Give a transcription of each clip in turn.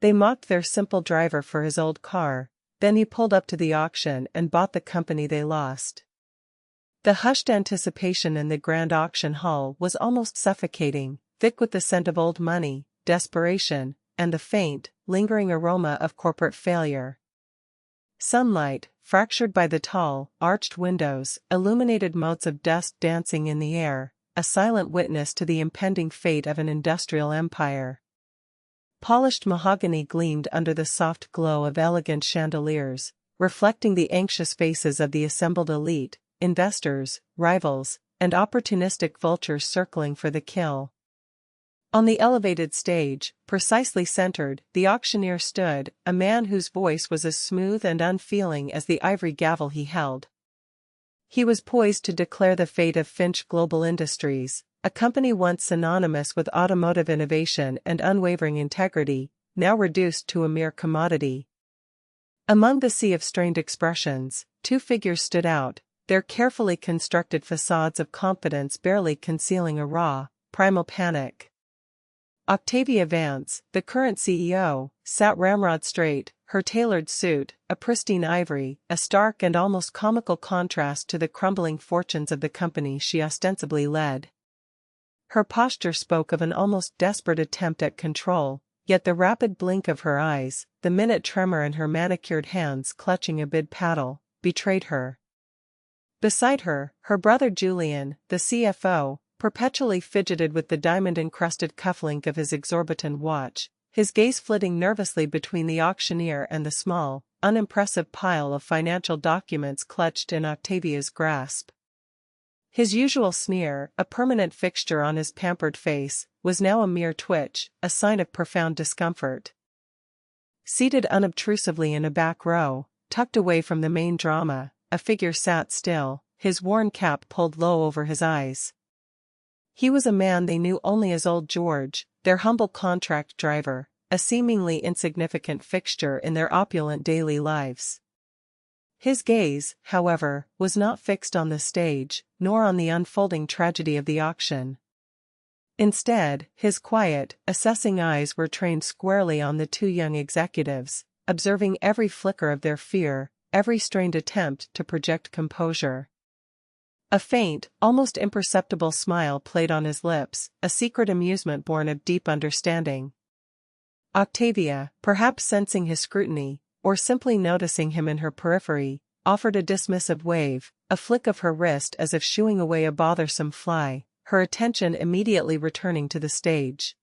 They mocked their simple driver for his old car, then he pulled up to the auction and bought the company they lost. The hushed anticipation in the grand auction hall was almost suffocating, thick with the scent of old money, desperation, and the faint, lingering aroma of corporate failure. Sunlight, fractured by the tall, arched windows, illuminated motes of dust dancing in the air, a silent witness to the impending fate of an industrial empire. Polished mahogany gleamed under the soft glow of elegant chandeliers, reflecting the anxious faces of the assembled elite, investors, rivals, and opportunistic vultures circling for the kill. On the elevated stage, precisely centered, the auctioneer stood, a man whose voice was as smooth and unfeeling as the ivory gavel he held. He was poised to declare the fate of Finch Global Industries, a company once synonymous with automotive innovation and unwavering integrity, now reduced to a mere commodity. Among the sea of strained expressions, two figures stood out, their carefully constructed facades of confidence barely concealing a raw, primal panic. Octavia Vance, the current CEO, sat ramrod straight, her tailored suit, a pristine ivory, a stark and almost comical contrast to the crumbling fortunes of the company she ostensibly led. Her posture spoke of an almost desperate attempt at control, yet the rapid blink of her eyes, the minute tremor in her manicured hands clutching a bid paddle, betrayed her. Beside her, her brother Julian, the CFO, perpetually fidgeted with the diamond-encrusted cufflink of his exorbitant watch, his gaze flitting nervously between the auctioneer and the small, unimpressive pile of financial documents clutched in Octavia's grasp. His usual sneer, a permanent fixture on his pampered face, was now a mere twitch, a sign of profound discomfort. Seated unobtrusively in a back row, tucked away from the main drama, a figure sat still, his worn cap pulled low over his eyes. He was a man they knew only as Old George, their humble contract driver, a seemingly insignificant fixture in their opulent daily lives. His gaze, however, was not fixed on the stage, nor on the unfolding tragedy of the auction. Instead, his quiet, assessing eyes were trained squarely on the two young executives, observing every flicker of their fear, every strained attempt to project composure. A faint, almost imperceptible smile played on his lips, a secret amusement born of deep understanding. Octavia, perhaps sensing his scrutiny, or simply noticing him in her periphery, offered a dismissive wave, a flick of her wrist as if shooing away a bothersome fly, her attention immediately returning to the stage.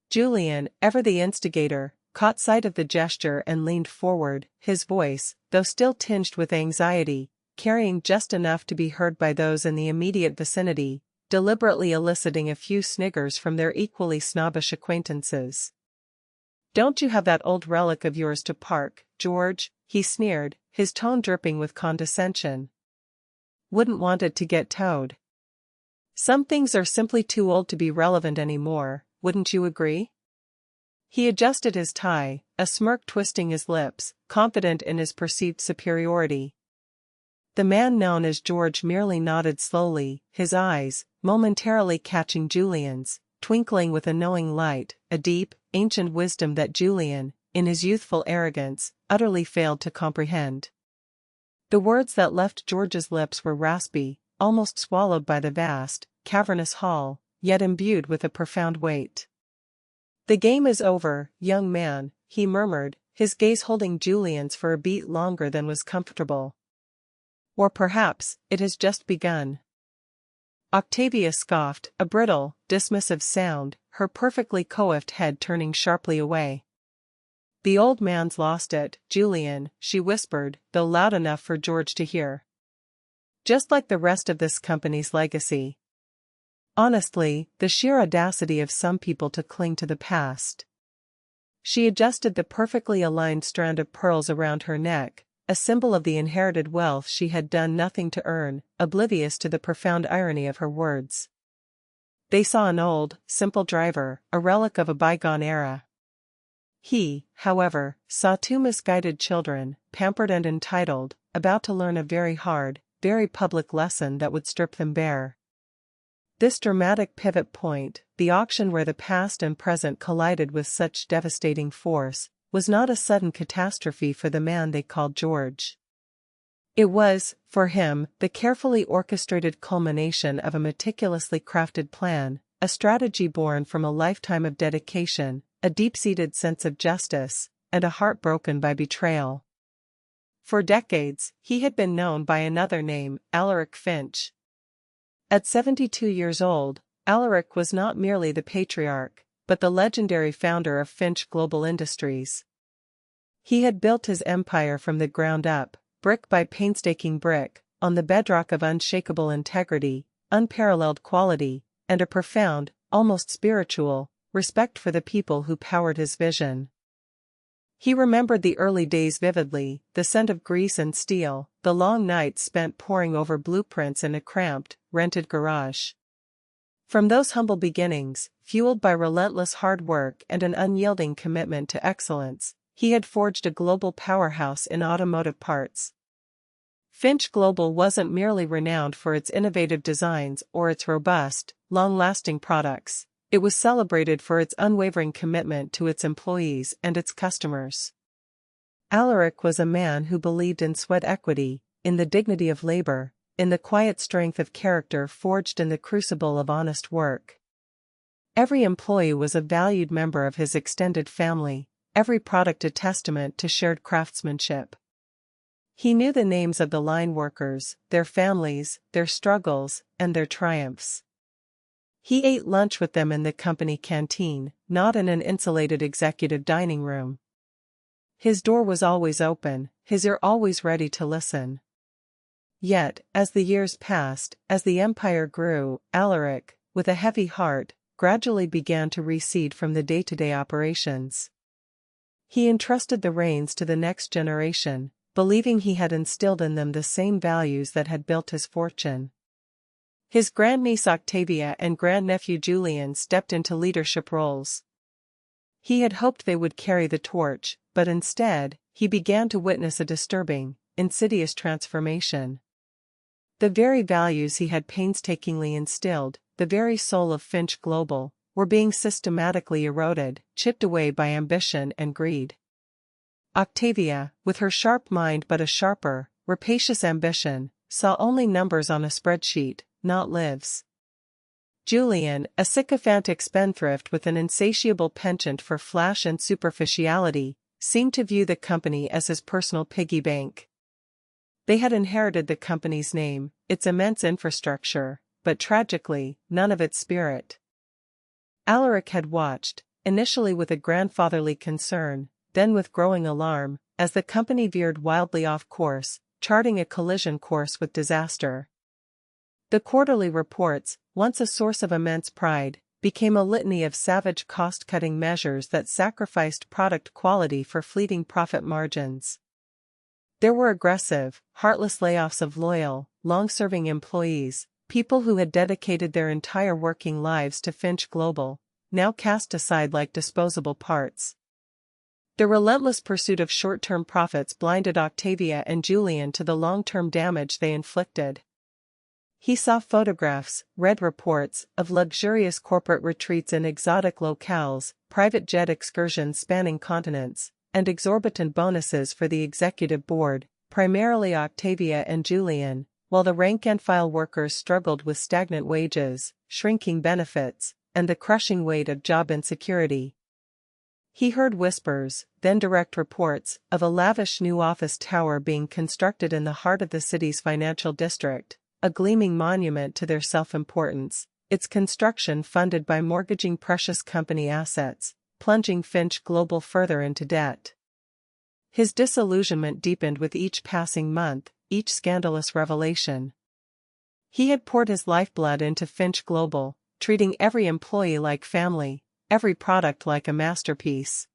Julian, ever the instigator, caught sight of the gesture and leaned forward, his voice, though still tinged with anxiety, carrying just enough to be heard by those in the immediate vicinity, deliberately eliciting a few sniggers from their equally snobbish acquaintances. "Don't you have that old relic of yours to park, George?" he sneered, his tone dripping with condescension. "Wouldn't want it to get towed. Some things are simply too old to be relevant anymore, wouldn't you agree?" He adjusted his tie, a smirk twisting his lips, confident in his perceived superiority. The man known as George merely nodded slowly, his eyes, momentarily catching Julian's, twinkling with a knowing light, a deep, ancient wisdom that Julian, in his youthful arrogance, utterly failed to comprehend. The words that left George's lips were raspy, almost swallowed by the vast, cavernous hall, yet imbued with a profound weight. "The game is over, young man," he murmured, his gaze holding Julian's for a beat longer than was comfortable. "Or perhaps, it has just begun." Octavia scoffed, a brittle, dismissive sound, her perfectly coiffed head turning sharply away. "The old man's lost it, Julian," she whispered, though loud enough for George to hear. "Just like the rest of this company's legacy. Honestly, the sheer audacity of some people to cling to the past." She adjusted the perfectly aligned strand of pearls around her neck, a symbol of the inherited wealth she had done nothing to earn, oblivious to the profound irony of her words. They saw an old, simple driver, a relic of a bygone era. He, however, saw two misguided children, pampered and entitled, about to learn a very hard, very public lesson that would strip them bare. This dramatic pivot point, the auction where the past and present collided with such devastating force, was not a sudden catastrophe for the man they called George. It was, for him, the carefully orchestrated culmination of a meticulously crafted plan, a strategy born from a lifetime of dedication, a deep-seated sense of justice, and a heart broken by betrayal. For decades, he had been known by another name, Alaric Finch. At 72 years old, Alaric was not merely the patriarch, but the legendary founder of Finch Global Industries. He had built his empire from the ground up, brick by painstaking brick, on the bedrock of unshakable integrity, unparalleled quality, and a profound, almost spiritual, respect for the people who powered his vision. He remembered the early days vividly, the scent of grease and steel, the long nights spent poring over blueprints in a cramped, rented garage. From those humble beginnings, fueled by relentless hard work and an unyielding commitment to excellence, he had forged a global powerhouse in automotive parts. Finch Global wasn't merely renowned for its innovative designs or its robust, long-lasting products. It was celebrated for its unwavering commitment to its employees and its customers. Alaric was a man who believed in sweat equity, in the dignity of labor, in the quiet strength of character forged in the crucible of honest work. Every employee was a valued member of his extended family, every product a testament to shared craftsmanship. He knew the names of the line workers, their families, their struggles, and their triumphs. He ate lunch with them in the company canteen, not in an insulated executive dining room. His door was always open, his ear always ready to listen. Yet, as the years passed, as the empire grew, Alaric, with a heavy heart, gradually began to recede from the day-to-day operations. He entrusted the reins to the next generation, believing he had instilled in them the same values that had built his fortune. His grandniece Octavia and grandnephew Julian stepped into leadership roles. He had hoped they would carry the torch, but instead, he began to witness a disturbing, insidious transformation. The very values he had painstakingly instilled, the very soul of Finch Global, were being systematically eroded, chipped away by ambition and greed. Octavia, with her sharp mind but a sharper, rapacious ambition, saw only numbers on a spreadsheet, not lives. Julian, a sycophantic spendthrift with an insatiable penchant for flash and superficiality, seemed to view the company as his personal piggy bank. They had inherited the company's name, its immense infrastructure, but tragically, none of its spirit. Alaric had watched, initially with a grandfatherly concern, then with growing alarm, as the company veered wildly off course, charting a collision course with disaster. The quarterly reports, once a source of immense pride, became a litany of savage cost-cutting measures that sacrificed product quality for fleeting profit margins. There were aggressive, heartless layoffs of loyal, long-serving employees, people who had dedicated their entire working lives to Finch Global, now cast aside like disposable parts. The relentless pursuit of short-term profits blinded Octavia and Julian to the long-term damage they inflicted. He saw photographs, read reports, of luxurious corporate retreats in exotic locales, private jet excursions spanning continents, and exorbitant bonuses for the executive board, primarily Octavia and Julian, while the rank-and-file workers struggled with stagnant wages, shrinking benefits, and the crushing weight of job insecurity. He heard whispers, then direct reports, of a lavish new office tower being constructed in the heart of the city's financial district, a gleaming monument to their self-importance, its construction funded by mortgaging precious company assets, plunging Finch Global further into debt. His disillusionment deepened with each passing month, each scandalous revelation. He had poured his lifeblood into Finch Global, treating every employee like family, every product like a masterpiece.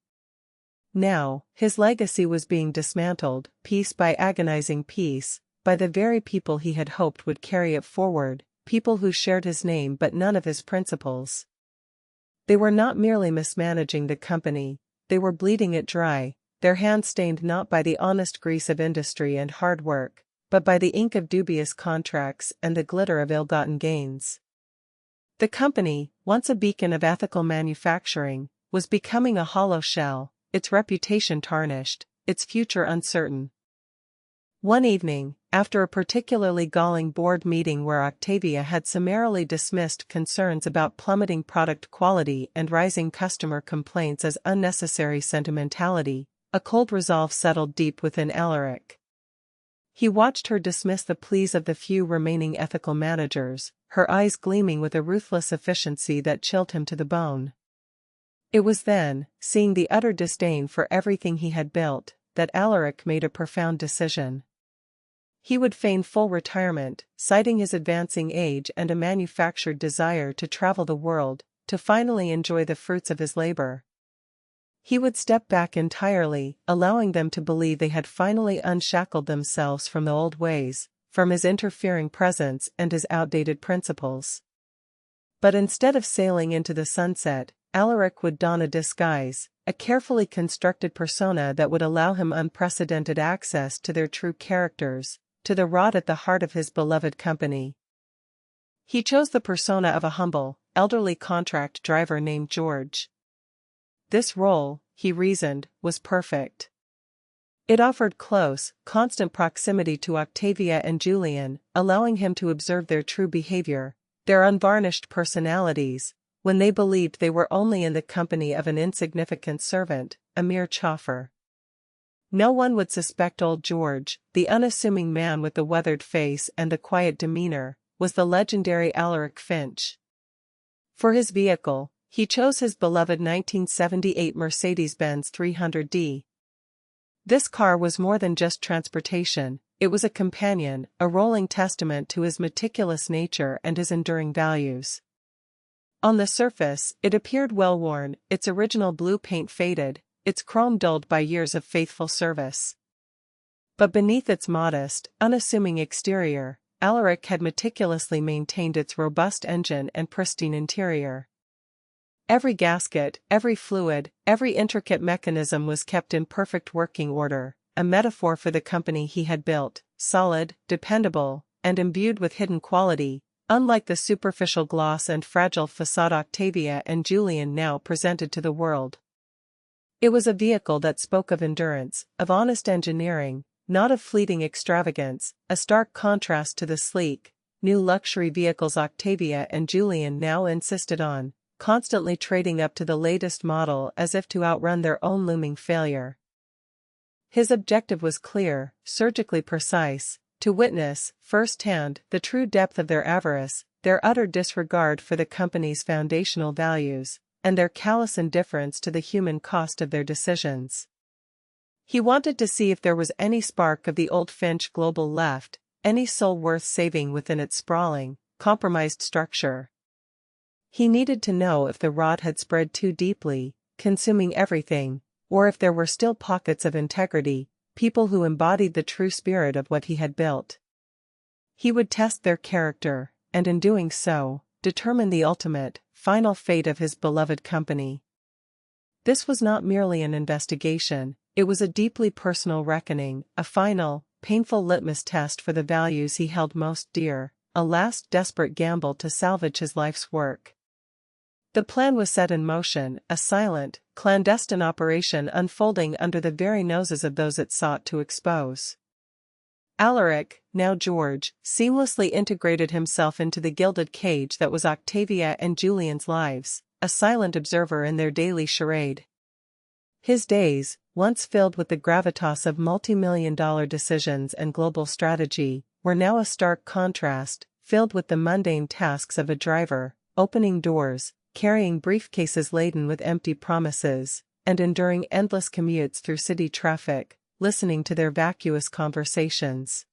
Now, his legacy was being dismantled, piece by agonizing piece, by the very people he had hoped would carry it forward, people who shared his name but none of his principles. They were not merely mismanaging the company, they were bleeding it dry, their hands stained not by the honest grease of industry and hard work, but by the ink of dubious contracts and the glitter of ill-gotten gains. The company, once a beacon of ethical manufacturing, was becoming a hollow shell, its reputation tarnished, its future uncertain. One evening, after a particularly galling board meeting where Octavia had summarily dismissed concerns about plummeting product quality and rising customer complaints as unnecessary sentimentality, a cold resolve settled deep within Alaric. He watched her dismiss the pleas of the few remaining ethical managers, her eyes gleaming with a ruthless efficiency that chilled him to the bone. It was then, seeing the utter disdain for everything he had built, that Alaric made a profound decision. He would feign full retirement, citing his advancing age and a manufactured desire to travel the world, to finally enjoy the fruits of his labor. He would step back entirely, allowing them to believe they had finally unshackled themselves from the old ways, from his interfering presence and his outdated principles. But instead of sailing into the sunset, Alaric would don a disguise, a carefully constructed persona that would allow him unprecedented access to their true characters, to the rot at the heart of his beloved company. He chose the persona of a humble, elderly contract driver named George. This role, he reasoned, was perfect. It offered close, constant proximity to Octavia and Julian, allowing him to observe their true behavior, their unvarnished personalities, when they believed they were only in the company of an insignificant servant, a mere chauffeur. No one would suspect old George, the unassuming man with the weathered face and the quiet demeanor, was the legendary Alaric Finch. For his vehicle, he chose his beloved 1978 Mercedes-Benz 300D. This car was more than just transportation, it was a companion, a rolling testament to his meticulous nature and his enduring values. On the surface, it appeared well-worn, its original blue paint faded, its chrome dulled by years of faithful service. But beneath its modest, unassuming exterior, Alaric had meticulously maintained its robust engine and pristine interior. Every gasket, every fluid, every intricate mechanism was kept in perfect working order, a metaphor for the company he had built, solid, dependable, and imbued with hidden quality, unlike the superficial gloss and fragile facade Octavia and Julian now presented to the world. It was a vehicle that spoke of endurance, of honest engineering, not of fleeting extravagance, a stark contrast to the sleek, new luxury vehicles Octavia and Julian now insisted on, constantly trading up to the latest model as if to outrun their own looming failure. His objective was clear, surgically precise, to witness, firsthand, the true depth of their avarice, their utter disregard for the company's foundational values, and their callous indifference to the human cost of their decisions. He wanted to see if there was any spark of the old Finch global left, any soul worth saving within its sprawling, compromised structure. He needed to know if the rot had spread too deeply, consuming everything, or if there were still pockets of integrity, people who embodied the true spirit of what he had built. He would test their character, and in doing so, determine the ultimate, final fate of his beloved company. This was not merely an investigation, it was a deeply personal reckoning, a final, painful litmus test for the values he held most dear, a last desperate gamble to salvage his life's work. The plan was set in motion, a silent, clandestine operation unfolding under the very noses of those it sought to expose. Alaric, now George, seamlessly integrated himself into the gilded cage that was Octavia and Julian's lives, a silent observer in their daily charade. His days, once filled with the gravitas of multi-million-dollar decisions and global strategy, were now a stark contrast, filled with the mundane tasks of a driver, opening doors, carrying briefcases laden with empty promises, and enduring endless commutes through city traffic, listening to their vacuous conversations.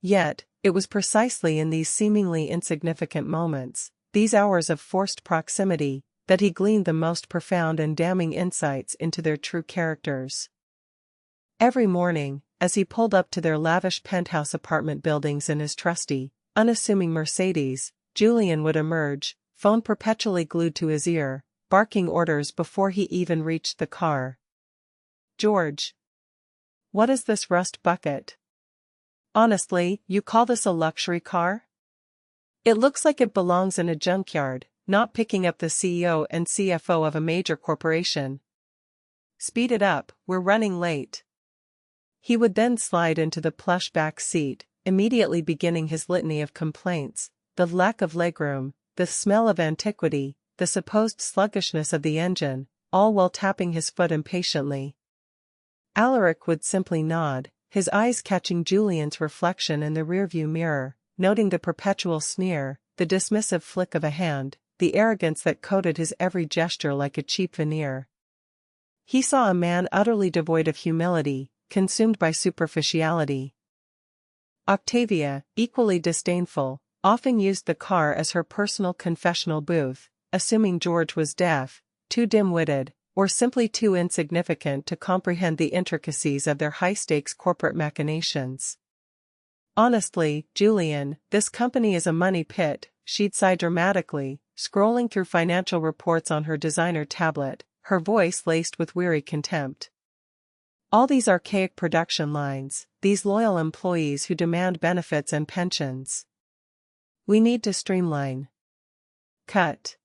Yet, it was precisely in these seemingly insignificant moments, these hours of forced proximity, that he gleaned the most profound and damning insights into their true characters. Every morning, as he pulled up to their lavish penthouse apartment buildings in his trusty, unassuming Mercedes, Julian would emerge, phone perpetually glued to his ear, barking orders before he even reached the car. "George. What is this rust bucket? Honestly, you call this a luxury car?" It looks like it belongs in a junkyard, not picking up the CEO and CFO of a major corporation. Speed it up, we're running late. He would then slide into the plush back seat, immediately beginning his litany of complaints: the lack of legroom, the smell of antiquity, the supposed sluggishness of the engine, all while tapping his foot impatiently. Alaric would simply nod, his eyes catching Julian's reflection in the rearview mirror, noting the perpetual sneer, the dismissive flick of a hand, the arrogance that coated his every gesture like a cheap veneer. He saw a man utterly devoid of humility, consumed by superficiality. Octavia, equally disdainful, often used the car as her personal confessional booth, assuming George was deaf, too dim-witted, or simply too insignificant to comprehend the intricacies of their high-stakes corporate machinations. Honestly, Julian, this company is a money pit, she'd sigh dramatically, scrolling through financial reports on her designer tablet, her voice laced with weary contempt. All these archaic production lines, these loyal employees who demand benefits and pensions. We need to streamline. Cut.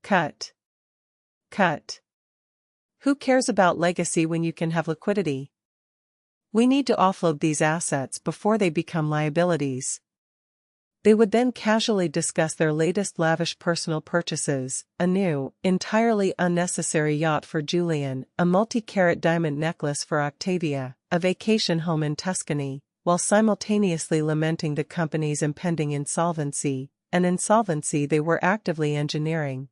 Cut. Cut. Who cares about legacy when you can have liquidity? We need to offload these assets before they become liabilities. They would then casually discuss their latest lavish personal purchases: a new, entirely unnecessary yacht for Julian, a multi-carat diamond necklace for Octavia, a vacation home in Tuscany, while simultaneously lamenting the company's impending insolvency, an insolvency they were actively engineering.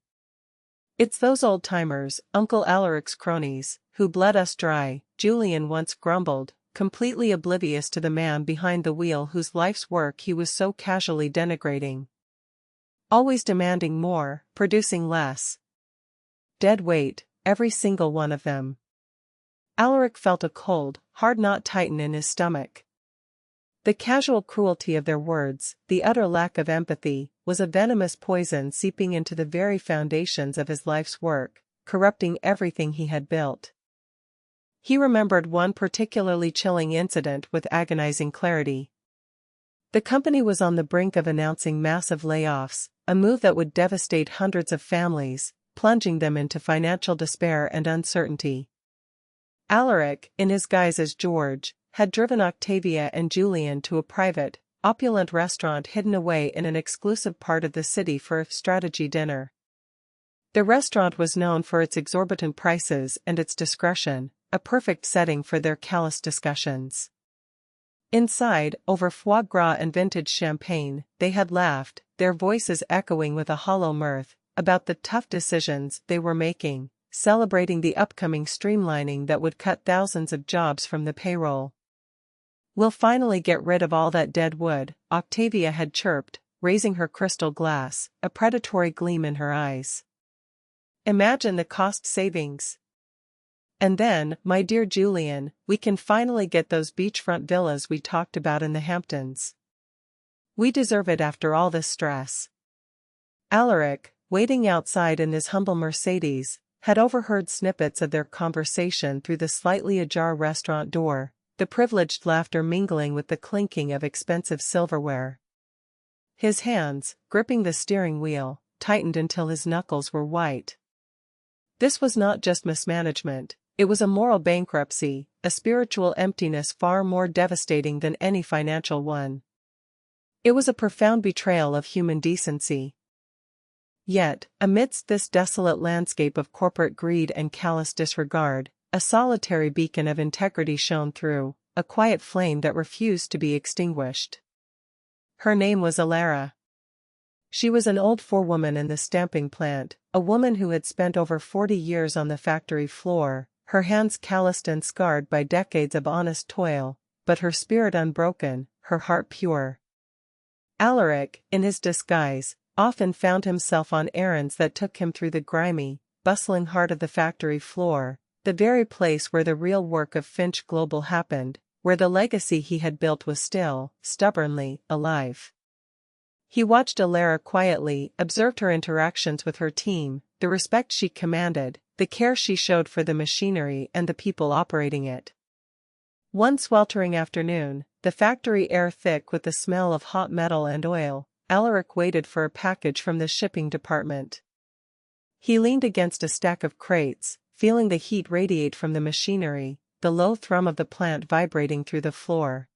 "It's those old-timers, Uncle Alaric's cronies, who bled us dry," Julian once grumbled, completely oblivious to the man behind the wheel whose life's work he was so casually denigrating. Always demanding more, producing less. Dead weight, every single one of them. Alaric felt a cold, hard knot tighten in his stomach. The casual cruelty of their words, the utter lack of empathy, was a venomous poison seeping into the very foundations of his life's work, corrupting everything he had built. He remembered one particularly chilling incident with agonizing clarity. The company was on the brink of announcing massive layoffs, a move that would devastate hundreds of families, plunging them into financial despair and uncertainty. Alaric, in his guise as George, had driven Octavia and Julian to a private, opulent restaurant hidden away in an exclusive part of the city for a strategy dinner. The restaurant was known for its exorbitant prices and its discretion, a perfect setting for their callous discussions. Inside, over foie gras and vintage champagne, they had laughed, their voices echoing with a hollow mirth, about the tough decisions they were making, celebrating the upcoming streamlining that would cut thousands of jobs from the payroll. "We'll finally get rid of all that dead wood," Octavia had chirped, raising her crystal glass, a predatory gleam in her eyes. "Imagine the cost savings. And then, my dear Julian, we can finally get those beachfront villas we talked about in the Hamptons. We deserve it after all this stress." Alaric, waiting outside in his humble Mercedes, had overheard snippets of their conversation through the slightly ajar restaurant door, the privileged laughter mingling with the clinking of expensive silverware. His hands, gripping the steering wheel, tightened until his knuckles were white. This was not just mismanagement, it was a moral bankruptcy, a spiritual emptiness far more devastating than any financial one. It was a profound betrayal of human decency. Yet, amidst this desolate landscape of corporate greed and callous disregard, a solitary beacon of integrity shone through, a quiet flame that refused to be extinguished. Her name was Alara. She was an old forewoman in the stamping plant, a woman who had spent over 40 years on the factory floor, her hands calloused and scarred by decades of honest toil, but her spirit unbroken, her heart pure. Alaric, in his disguise, often found himself on errands that took him through the grimy, bustling heart of the factory floor, the very place where the real work of Finch Global happened, where the legacy he had built was still, stubbornly, alive. He watched Alara quietly, observed her interactions with her team, the respect she commanded, the care she showed for the machinery and the people operating it. One sweltering afternoon, the factory air thick with the smell of hot metal and oil, Alaric waited for a package from the shipping department. He leaned against a stack of crates, feeling the heat radiate from the machinery, the low thrum of the plant vibrating through the floor.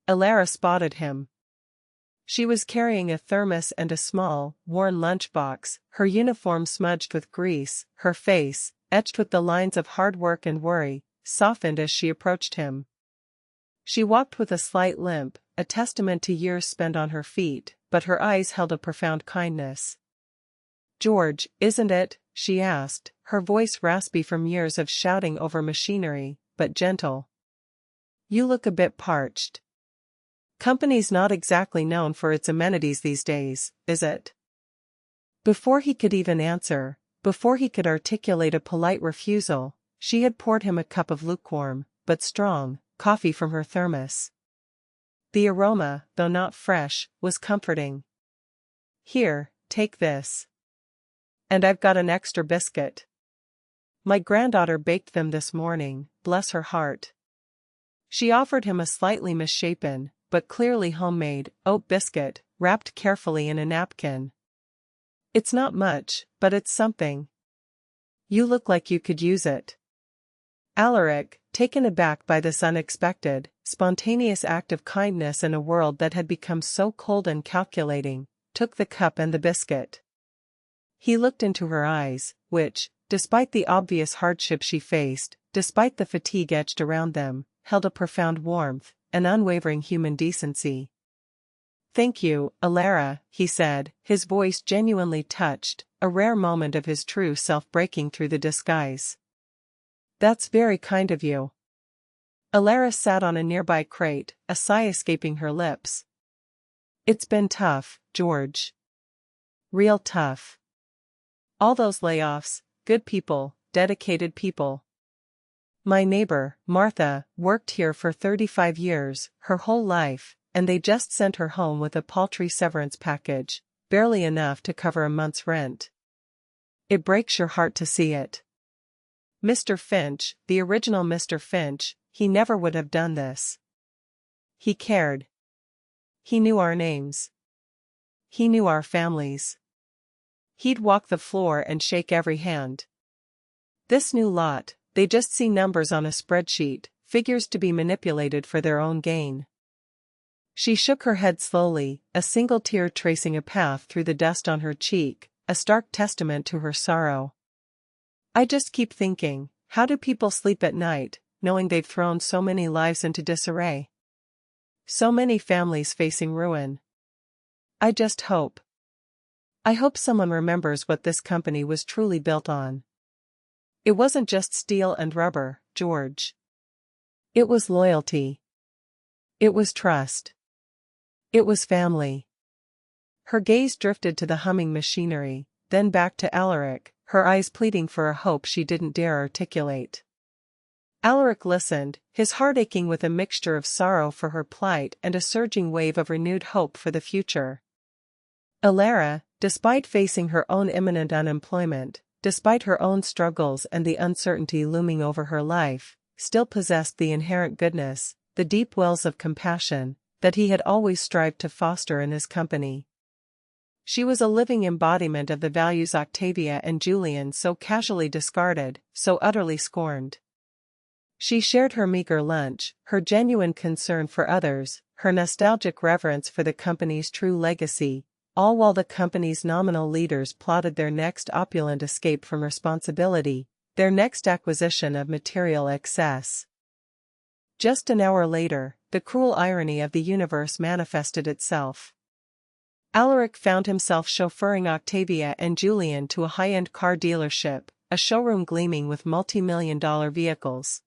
Alara spotted him. She was carrying a thermos and a small, worn lunchbox, her uniform smudged with grease, her face, etched with the lines of hard work and worry, softened as she approached him. She walked with a slight limp, a testament to years spent on her feet, but her eyes held a profound kindness. "George, isn't it?" she asked, her voice raspy from years of shouting over machinery, but gentle. "You look a bit parched. Company's not exactly known for its amenities these days, is it?" Before he could even answer, before he could articulate a polite refusal, she had poured him a cup of lukewarm, but strong, coffee from her thermos. The aroma, though not fresh, was comforting. "Here, take this. And I've got an extra biscuit. My granddaughter baked them this morning, bless her heart." She offered him a slightly misshapen, but clearly homemade, oat biscuit, wrapped carefully in a napkin. "It's not much, but it's something. You look like you could use it." Alaric, taken aback by this unexpected, spontaneous act of kindness in a world that had become so cold and calculating, took the cup and the biscuit. He looked into her eyes, which, despite the obvious hardship she faced, despite the fatigue etched around them, held a profound warmth, an unwavering human decency. "Thank you, Alara," he said, his voice genuinely touched, a rare moment of his true self breaking through the disguise. "That's very kind of you." Alara sat on a nearby crate, a sigh escaping her lips. "It's been tough, George. Real tough. All those layoffs, good people, dedicated people. My neighbor, Martha, worked here for 35 years, her whole life, and they just sent her home with a paltry severance package, barely enough to cover a month's rent. It breaks your heart to see it. Mr. Finch, the original Mr. Finch, he never would have done this. He cared. He knew our names. He knew our families. He'd walk the floor and shake every hand. This new lot, they just see numbers on a spreadsheet, figures to be manipulated for their own gain." She shook her head slowly, a single tear tracing a path through the dust on her cheek, a stark testament to her sorrow. "I just keep thinking, how do people sleep at night, knowing they've thrown so many lives into disarray? So many families facing ruin. I hope someone remembers what this company was truly built on. It wasn't just steel and rubber, George. It was loyalty. It was trust. It was family." Her gaze drifted to the humming machinery, then back to Alaric, her eyes pleading for a hope she didn't dare articulate. Alaric listened, his heart aching with a mixture of sorrow for her plight and a surging wave of renewed hope for the future. Alara, despite facing her own imminent unemployment, despite her own struggles and the uncertainty looming over her life, still possessed the inherent goodness, the deep wells of compassion, that he had always strived to foster in his company. She was a living embodiment of the values Octavia and Julian so casually discarded, so utterly scorned. She shared her meager lunch, her genuine concern for others, her nostalgic reverence for the company's true legacy, all while the company's nominal leaders plotted their next opulent escape from responsibility, their next acquisition of material excess. Just an hour later, the cruel irony of the universe manifested itself. Alaric found himself chauffeuring Octavia and Julian to a high-end car dealership, a showroom gleaming with multi-million-dollar vehicles.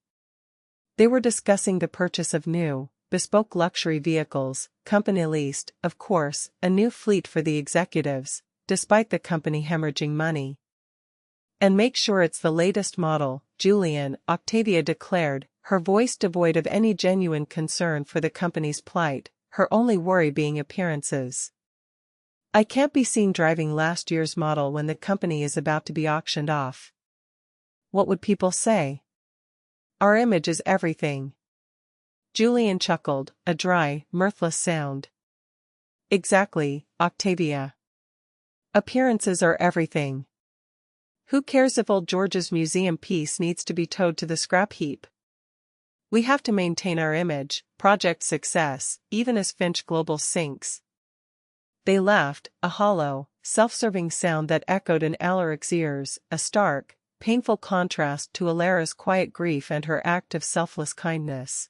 They were discussing the purchase of new, bespoke luxury vehicles, company-leased, of course, a new fleet for the executives, despite the company hemorrhaging money. "And make sure it's the latest model," Julian, Octavia declared, her voice devoid of any genuine concern for the company's plight, her only worry being appearances. "I can't be seen driving last year's model when the company is about to be auctioned off. What would people say? Our image is everything." Julian chuckled, a dry, mirthless sound. Exactly, Octavia. Appearances are everything. Who cares if old George's museum piece needs to be towed to the scrap heap? We have to maintain our image, project success, even as Finch Global sinks. They laughed, a hollow, self-serving sound that echoed in Alaric's ears, a stark, painful contrast to Alara's quiet grief and her act of selfless kindness.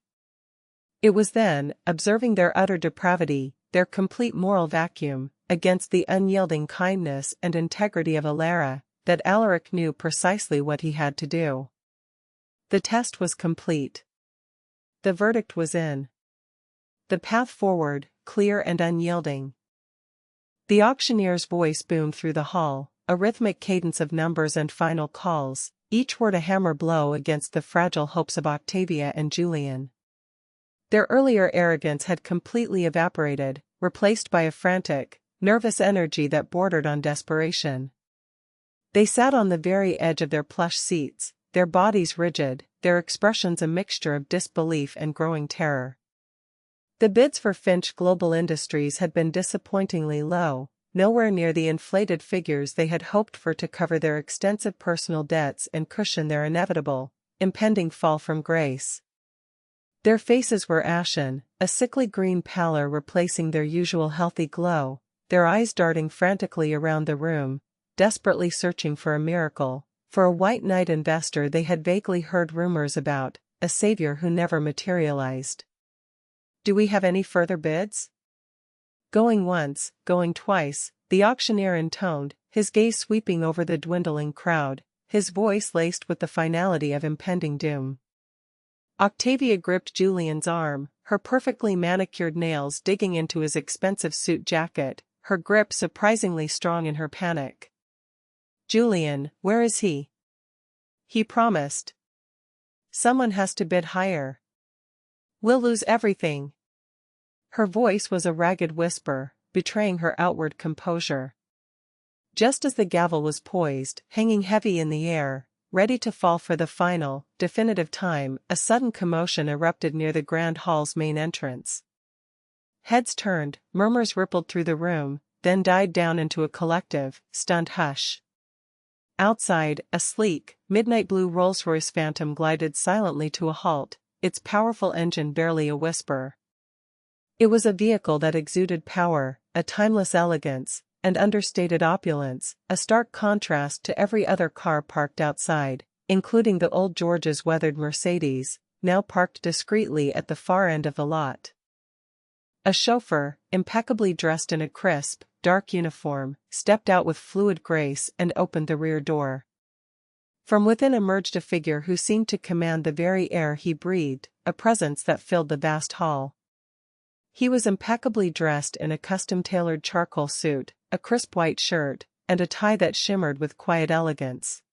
It was then, observing their utter depravity, their complete moral vacuum, against the unyielding kindness and integrity of Alara, that Alaric knew precisely what he had to do. The test was complete. The verdict was in. The path forward, clear and unyielding. The auctioneer's voice boomed through the hall, a rhythmic cadence of numbers and final calls, each word a hammer blow against the fragile hopes of Octavia and Julian. Their earlier arrogance had completely evaporated, replaced by a frantic, nervous energy that bordered on desperation. They sat on the very edge of their plush seats, their bodies rigid, their expressions a mixture of disbelief and growing terror. The bids for Finch Global Industries had been disappointingly low, nowhere near the inflated figures they had hoped for to cover their extensive personal debts and cushion their inevitable, impending fall from grace. Their faces were ashen, a sickly green pallor replacing their usual healthy glow, their eyes darting frantically around the room, desperately searching for a miracle, for a white knight investor they had vaguely heard rumors about, a savior who never materialized. "Do we have any further bids?" Going once, going twice, the auctioneer intoned, his gaze sweeping over the dwindling crowd, his voice laced with the finality of impending doom. Octavia gripped Julian's arm, her perfectly manicured nails digging into his expensive suit jacket, her grip surprisingly strong in her panic. "Julian, where is he?" "He promised." "Someone has to bid higher." "We'll lose everything." Her voice was a ragged whisper, betraying her outward composure. Just as the gavel was poised, hanging heavy in the air, ready to fall for the final, definitive time, a sudden commotion erupted near the grand hall's main entrance. Heads turned, murmurs rippled through the room, then died down into a collective, stunned hush. Outside, a sleek, midnight blue Rolls-Royce Phantom glided silently to a halt, its powerful engine barely a whisper. It was a vehicle that exuded power, a timeless elegance, and understated opulence, a stark contrast to every other car parked outside, including the old George's weathered Mercedes, now parked discreetly at the far end of the lot. A chauffeur, impeccably dressed in a crisp, dark uniform, stepped out with fluid grace and opened the rear door. From within emerged a figure who seemed to command the very air he breathed, a presence that filled the vast hall. He was impeccably dressed in a custom-tailored charcoal suit, a crisp white shirt, and a tie that shimmered with quiet elegance.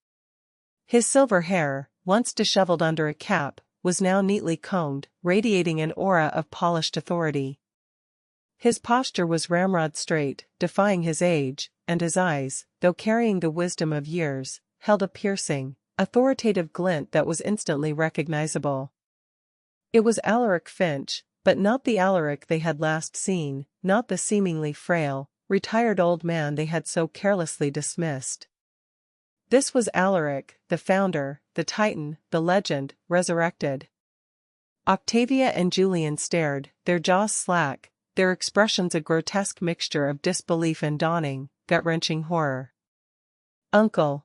His silver hair, once disheveled under a cap, was now neatly combed, radiating an aura of polished authority. His posture was ramrod straight, defying his age, and his eyes, though carrying the wisdom of years, held a piercing, authoritative glint that was instantly recognizable. It was Alaric Finch, but not the Alaric they had last seen, not the seemingly frail, retired old man they had so carelessly dismissed. This was Alaric, the founder, the titan, the legend, resurrected. Octavia and Julian stared, their jaws slack, their expressions a grotesque mixture of disbelief and dawning, gut-wrenching horror. "Uncle.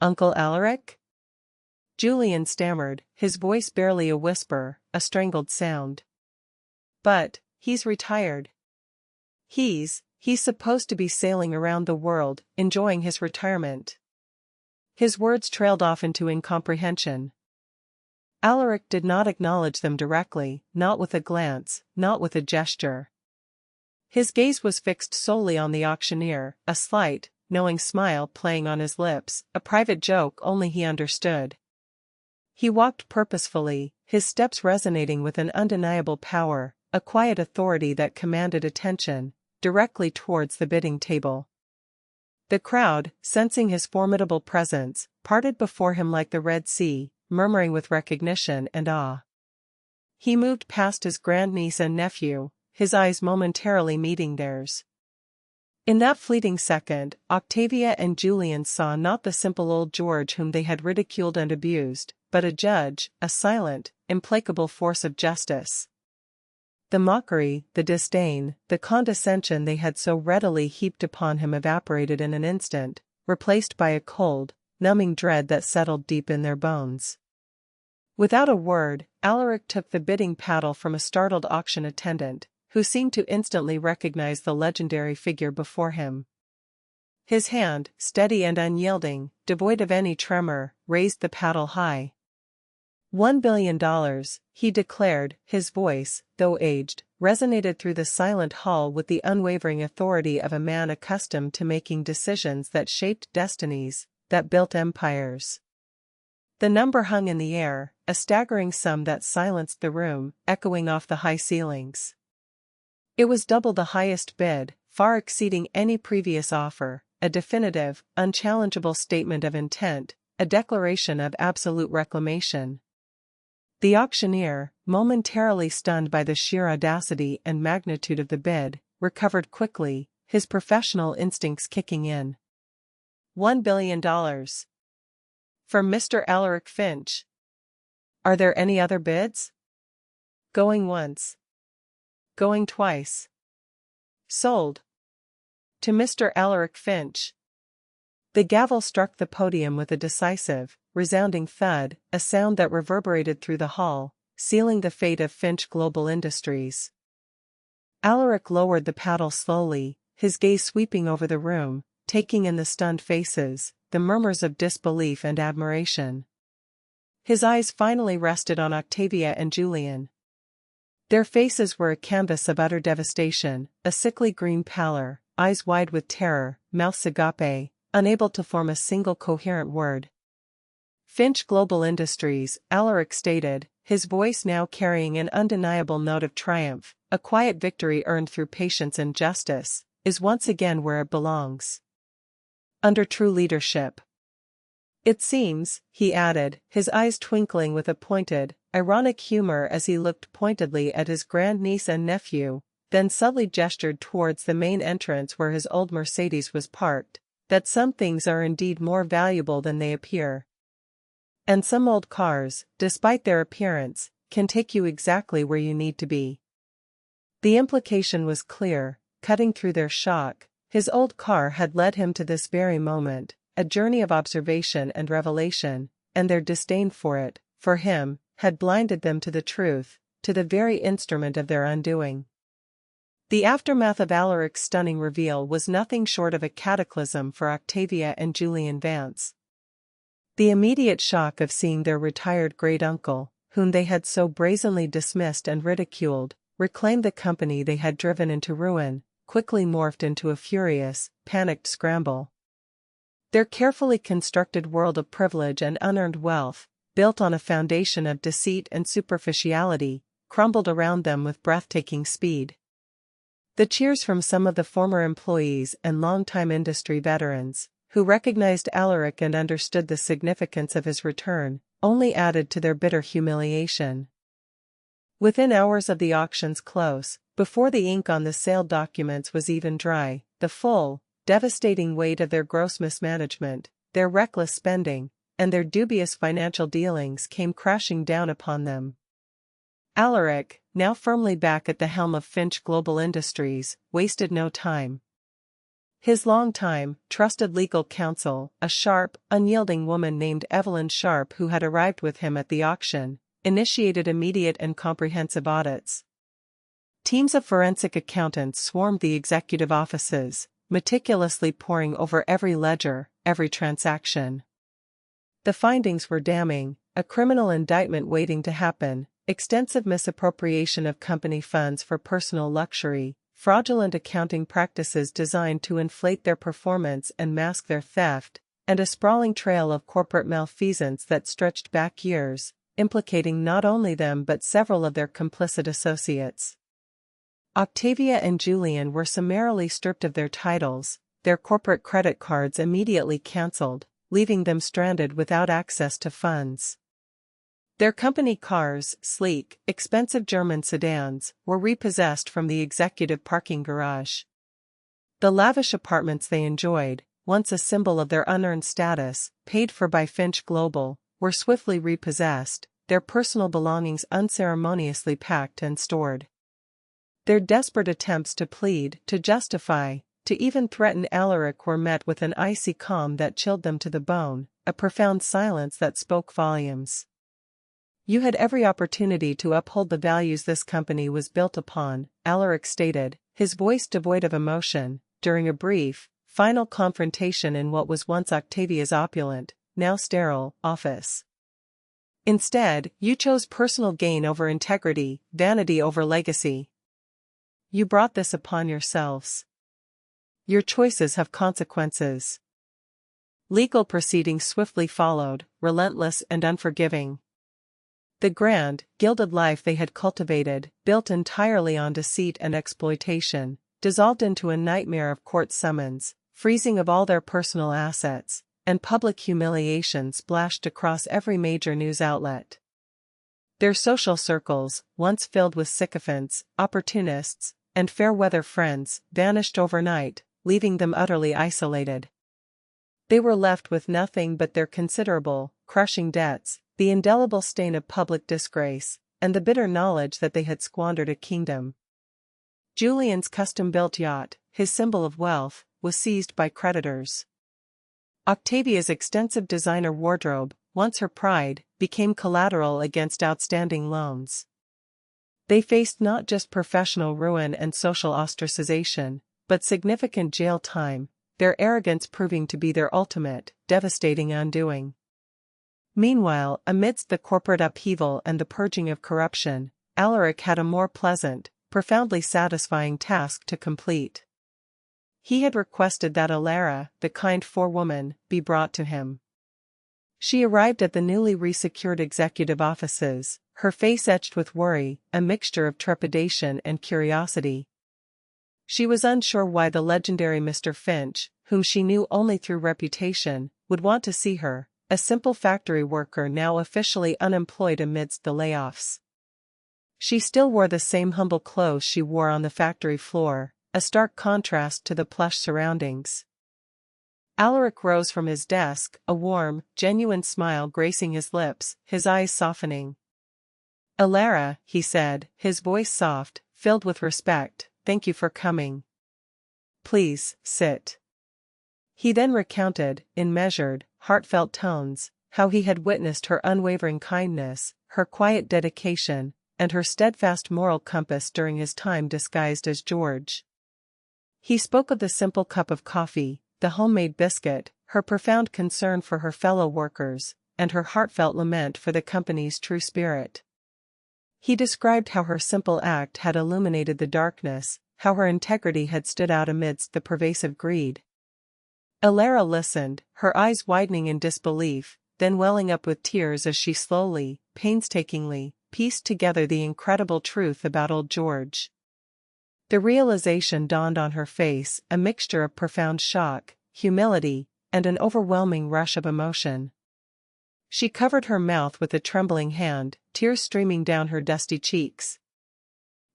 Uncle Alaric?" Julian stammered, his voice barely a whisper, a strangled sound. "But, he's retired. He's supposed to be sailing around the world, enjoying his retirement." His words trailed off into incomprehension. Alaric did not acknowledge them directly, not with a glance, not with a gesture. His gaze was fixed solely on the auctioneer, a slight, knowing smile playing on his lips, a private joke only he understood. He walked purposefully, his steps resonating with an undeniable power, a quiet authority that commanded attention, directly towards the bidding table. The crowd, sensing his formidable presence, parted before him like the Red Sea, murmuring with recognition and awe. He moved past his grandniece and nephew, his eyes momentarily meeting theirs. In that fleeting second, Octavia and Julian saw not the simple old George whom they had ridiculed and abused, but a judge, a silent, implacable force of justice. The mockery, the disdain, the condescension they had so readily heaped upon him evaporated in an instant, replaced by a cold, numbing dread that settled deep in their bones. Without a word, Alaric took the bidding paddle from a startled auction attendant, who seemed to instantly recognize the legendary figure before him. His hand, steady and unyielding, devoid of any tremor, raised the paddle high. $1 billion, he declared, his voice, though aged, resonated through the silent hall with the unwavering authority of a man accustomed to making decisions that shaped destinies, that built empires. The number hung in the air, a staggering sum that silenced the room, echoing off the high ceilings. It was double the highest bid, far exceeding any previous offer, a definitive, unchallengeable statement of intent, a declaration of absolute reclamation. The auctioneer, momentarily stunned by the sheer audacity and magnitude of the bid, recovered quickly, his professional instincts kicking in. $1 billion. From Mr. Alaric Finch. Are there any other bids? Going once. Going twice. Sold. To Mr. Alaric Finch. The gavel struck the podium with a decisive, resounding thud, a sound that reverberated through the hall, sealing the fate of Finch Global Industries. Alaric lowered the paddle slowly, his gaze sweeping over the room, taking in the stunned faces, the murmurs of disbelief and admiration. His eyes finally rested on Octavia and Julian. Their faces were a canvas of utter devastation, a sickly green pallor, eyes wide with terror, mouths agape, unable to form a single coherent word. Finch Global Industries, Alaric stated, his voice now carrying an undeniable note of triumph, a quiet victory earned through patience and justice, is once again where it belongs. Under true leadership. It seems, he added, his eyes twinkling with a pointed, ironic humor as he looked pointedly at his grandniece and nephew, then subtly gestured towards the main entrance where his old Mercedes was parked, that some things are indeed more valuable than they appear. And some old cars, despite their appearance, can take you exactly where you need to be. The implication was clear, cutting through their shock. His old car had led him to this very moment, a journey of observation and revelation, and their disdain for it, for him, had blinded them to the truth, to the very instrument of their undoing. The aftermath of Alaric's stunning reveal was nothing short of a cataclysm for Octavia and Julian Vance. The immediate shock of seeing their retired great-uncle, whom they had so brazenly dismissed and ridiculed, reclaim the company they had driven into ruin, quickly morphed into a furious, panicked scramble. Their carefully constructed world of privilege and unearned wealth, built on a foundation of deceit and superficiality, crumbled around them with breathtaking speed. The cheers from some of the former employees and longtime industry veterans, who recognized Alaric and understood the significance of his return, only added to their bitter humiliation. Within hours of the auction's close, before the ink on the sale documents was even dry, the full, devastating weight of their gross mismanagement, their reckless spending, and their dubious financial dealings came crashing down upon them. Alaric, now firmly back at the helm of Finch Global Industries, wasted no time. His longtime, trusted legal counsel, a sharp, unyielding woman named Evelyn Sharp who had arrived with him at the auction, initiated immediate and comprehensive audits. Teams of forensic accountants swarmed the executive offices, meticulously poring over every ledger, every transaction. The findings were damning: a criminal indictment waiting to happen, extensive misappropriation of company funds for personal luxury, fraudulent accounting practices designed to inflate their performance and mask their theft, and a sprawling trail of corporate malfeasance that stretched back years, implicating not only them but several of their complicit associates. Octavia and Julian were summarily stripped of their titles, their corporate credit cards immediately cancelled, leaving them stranded without access to funds. Their company cars, sleek, expensive German sedans, were repossessed from the executive parking garage. The lavish apartments they enjoyed, once a symbol of their unearned status, paid for by Finch Global, were swiftly repossessed, their personal belongings unceremoniously packed and stored. Their desperate attempts to plead, to justify, to even threaten Alaric were met with an icy calm that chilled them to the bone, a profound silence that spoke volumes. You had every opportunity to uphold the values this company was built upon, Alaric stated, his voice devoid of emotion, during a brief, final confrontation in what was once Octavia's opulent, now sterile, office. Instead, you chose personal gain over integrity, vanity over legacy. You brought this upon yourselves. Your choices have consequences. Legal proceedings swiftly followed, relentless and unforgiving. The grand, gilded life they had cultivated, built entirely on deceit and exploitation, dissolved into a nightmare of court summons, freezing of all their personal assets, and public humiliation splashed across every major news outlet. Their social circles, once filled with sycophants, opportunists, and fair-weather friends, vanished overnight, leaving them utterly isolated. They were left with nothing but their considerable, crushing debts, the indelible stain of public disgrace, and the bitter knowledge that they had squandered a kingdom. Julian's custom-built yacht, his symbol of wealth, was seized by creditors. Octavia's extensive designer wardrobe, once her pride, became collateral against outstanding loans. They faced not just professional ruin and social ostracization, but significant jail time, their arrogance proving to be their ultimate, devastating undoing. Meanwhile, amidst the corporate upheaval and the purging of corruption, Alaric had a more pleasant, profoundly satisfying task to complete. He had requested that Alara, the kind forewoman, be brought to him. She arrived at the newly resecured executive offices, her face etched with worry, a mixture of trepidation and curiosity. She was unsure why the legendary Mr. Finch, whom she knew only through reputation, would want to see her, a simple factory worker now officially unemployed amidst the layoffs. She still wore the same humble clothes she wore on the factory floor, a stark contrast to the plush surroundings. Alaric rose from his desk, a warm, genuine smile gracing his lips, his eyes softening. "Alara," he said, his voice soft, filled with respect, "thank you for coming. Please, sit." He then recounted, in measured, heartfelt tones, how he had witnessed her unwavering kindness, her quiet dedication, and her steadfast moral compass during his time disguised as George. He spoke of the simple cup of coffee, the homemade biscuit, her profound concern for her fellow workers, and her heartfelt lament for the company's true spirit. He described how her simple act had illuminated the darkness, how her integrity had stood out amidst the pervasive greed. Alara listened, her eyes widening in disbelief, then welling up with tears as she slowly, painstakingly, pieced together the incredible truth about old George. The realization dawned on her face, a mixture of profound shock, humility, and an overwhelming rush of emotion. She covered her mouth with a trembling hand, tears streaming down her dusty cheeks.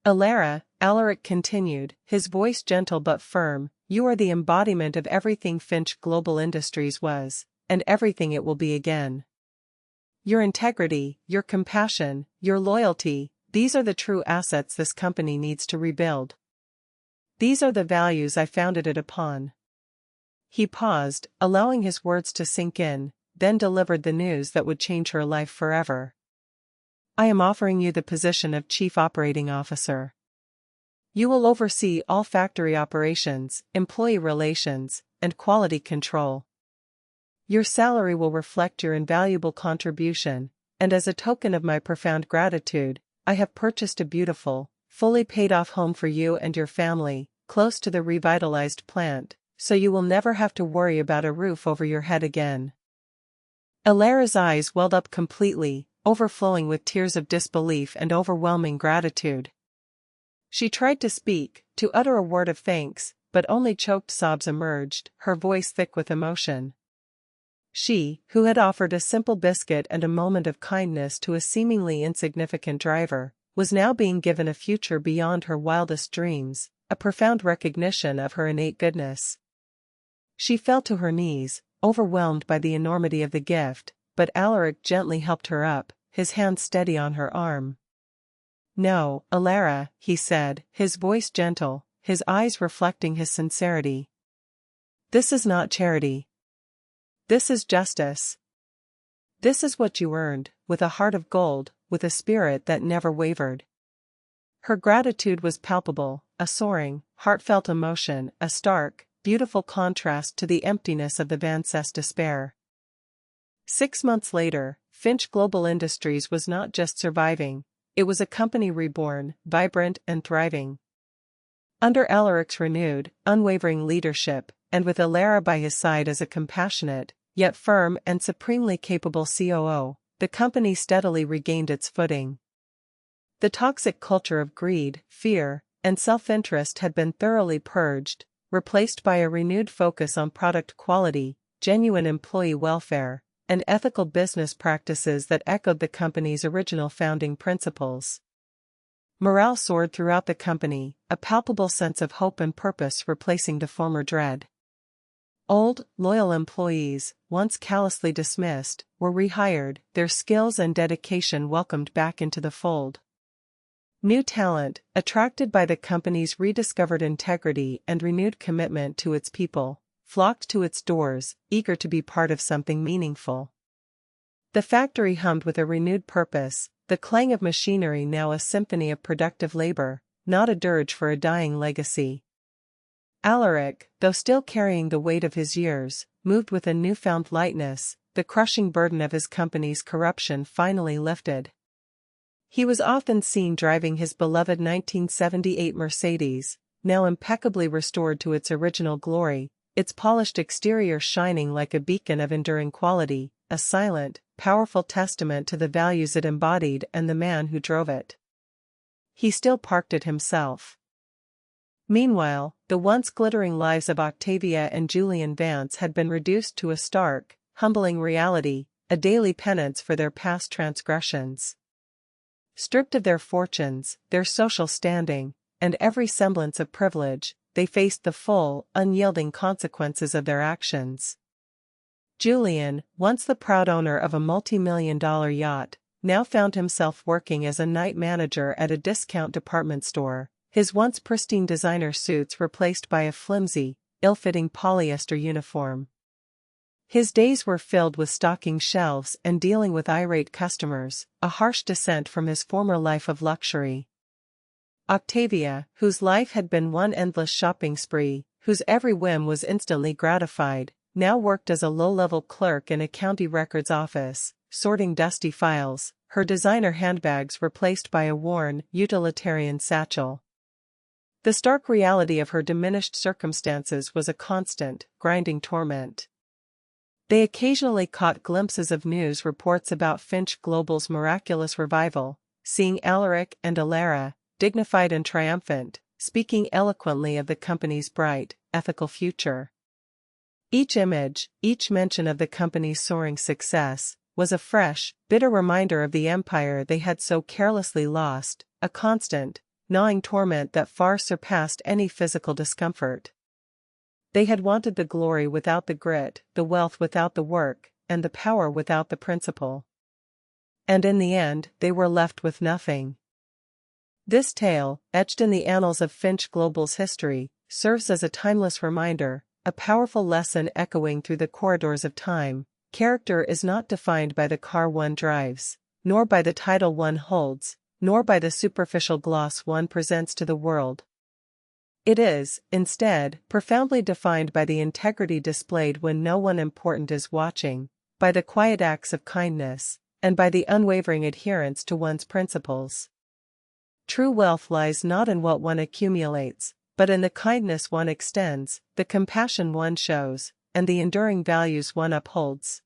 "Alara," Alaric continued, his voice gentle but firm, "you are the embodiment of everything Finch Global Industries was, and everything it will be again. Your integrity, your compassion, your loyalty, these are the true assets this company needs to rebuild. These are the values I founded it upon." He paused, allowing his words to sink in, then delivered the news that would change her life forever. "I am offering you the position of Chief Operating Officer. You will oversee all factory operations, employee relations, and quality control. Your salary will reflect your invaluable contribution, and as a token of my profound gratitude, I have purchased a beautiful, fully paid-off home for you and your family, close to the revitalized plant, so you will never have to worry about a roof over your head again." Alara's eyes welled up completely, overflowing with tears of disbelief and overwhelming gratitude. She tried to speak, to utter a word of thanks, but only choked sobs emerged, her voice thick with emotion. She, who had offered a simple biscuit and a moment of kindness to a seemingly insignificant driver, was now being given a future beyond her wildest dreams, a profound recognition of her innate goodness. She fell to her knees, overwhelmed by the enormity of the gift, but Alaric gently helped her up, his hand steady on her arm. "No, Alara," he said, his voice gentle, his eyes reflecting his sincerity. "This is not charity. This is justice. This is what you earned, with a heart of gold, with a spirit that never wavered." Her gratitude was palpable, a soaring, heartfelt emotion, a stark, beautiful contrast to the emptiness of the Vance's despair. 6 months later, Finch Global Industries was not just surviving, it was a company reborn, vibrant and thriving. Under Alaric's renewed, unwavering leadership, and with Alara by his side as a compassionate, yet firm and supremely capable COO, the company steadily regained its footing. The toxic culture of greed, fear, and self-interest had been thoroughly purged, replaced by a renewed focus on product quality, genuine employee welfare, and ethical business practices that echoed the company's original founding principles. Morale soared throughout the company, a palpable sense of hope and purpose replacing the former dread. Old, loyal employees, once callously dismissed, were rehired, their skills and dedication welcomed back into the fold. New talent, attracted by the company's rediscovered integrity and renewed commitment to its people, flocked to its doors, eager to be part of something meaningful. The factory hummed with a renewed purpose, the clang of machinery now a symphony of productive labor, not a dirge for a dying legacy. Alaric, though still carrying the weight of his years, moved with a newfound lightness, the crushing burden of his company's corruption finally lifted. He was often seen driving his beloved 1978 Mercedes, now impeccably restored to its original glory, its polished exterior shining like a beacon of enduring quality, a silent, powerful testament to the values it embodied and the man who drove it. He still parked it himself. Meanwhile, the once glittering lives of Octavia and Julian Vance had been reduced to a stark, humbling reality, a daily penance for their past transgressions. Stripped of their fortunes, their social standing, and every semblance of privilege, they faced the full, unyielding consequences of their actions. Julian, once the proud owner of a multi-million-dollar yacht, now found himself working as a night manager at a discount department store, his once pristine designer suits replaced by a flimsy, ill-fitting polyester uniform. His days were filled with stocking shelves and dealing with irate customers, a harsh descent from his former life of luxury. Octavia, whose life had been one endless shopping spree, whose every whim was instantly gratified, now worked as a low-level clerk in a county records office, sorting dusty files, her designer handbags replaced by a worn, utilitarian satchel. The stark reality of her diminished circumstances was a constant, grinding torment. They occasionally caught glimpses of news reports about Finch Global's miraculous revival, seeing Alaric and Alara, dignified and triumphant, speaking eloquently of the company's bright, ethical future. Each image, each mention of the company's soaring success, was a fresh, bitter reminder of the empire they had so carelessly lost, a constant, gnawing torment that far surpassed any physical discomfort. They had wanted the glory without the grit, the wealth without the work, and the power without the principle. And in the end, they were left with nothing. This tale, etched in the annals of Finch Global's history, serves as a timeless reminder, a powerful lesson echoing through the corridors of time. Character is not defined by the car one drives, nor by the title one holds, nor by the superficial gloss one presents to the world. It is, instead, profoundly defined by the integrity displayed when no one important is watching, by the quiet acts of kindness, and by the unwavering adherence to one's principles. True wealth lies not in what one accumulates, but in the kindness one extends, the compassion one shows, and the enduring values one upholds.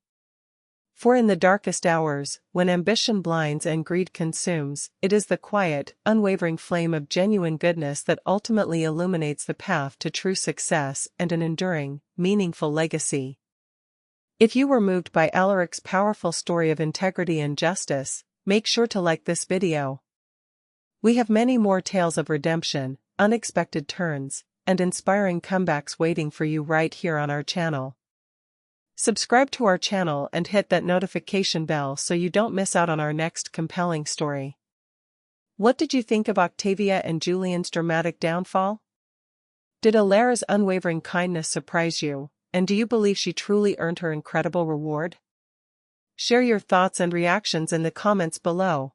For in the darkest hours, when ambition blinds and greed consumes, it is the quiet, unwavering flame of genuine goodness that ultimately illuminates the path to true success and an enduring, meaningful legacy. If you were moved by Alaric's powerful story of integrity and justice, make sure to like this video. We have many more tales of redemption, unexpected turns, and inspiring comebacks waiting for you right here on our channel. Subscribe to our channel and hit that notification bell so you don't miss out on our next compelling story. What did you think of Octavia and Julian's dramatic downfall? Did Alara's unwavering kindness surprise you, and do you believe she truly earned her incredible reward? Share your thoughts and reactions in the comments below.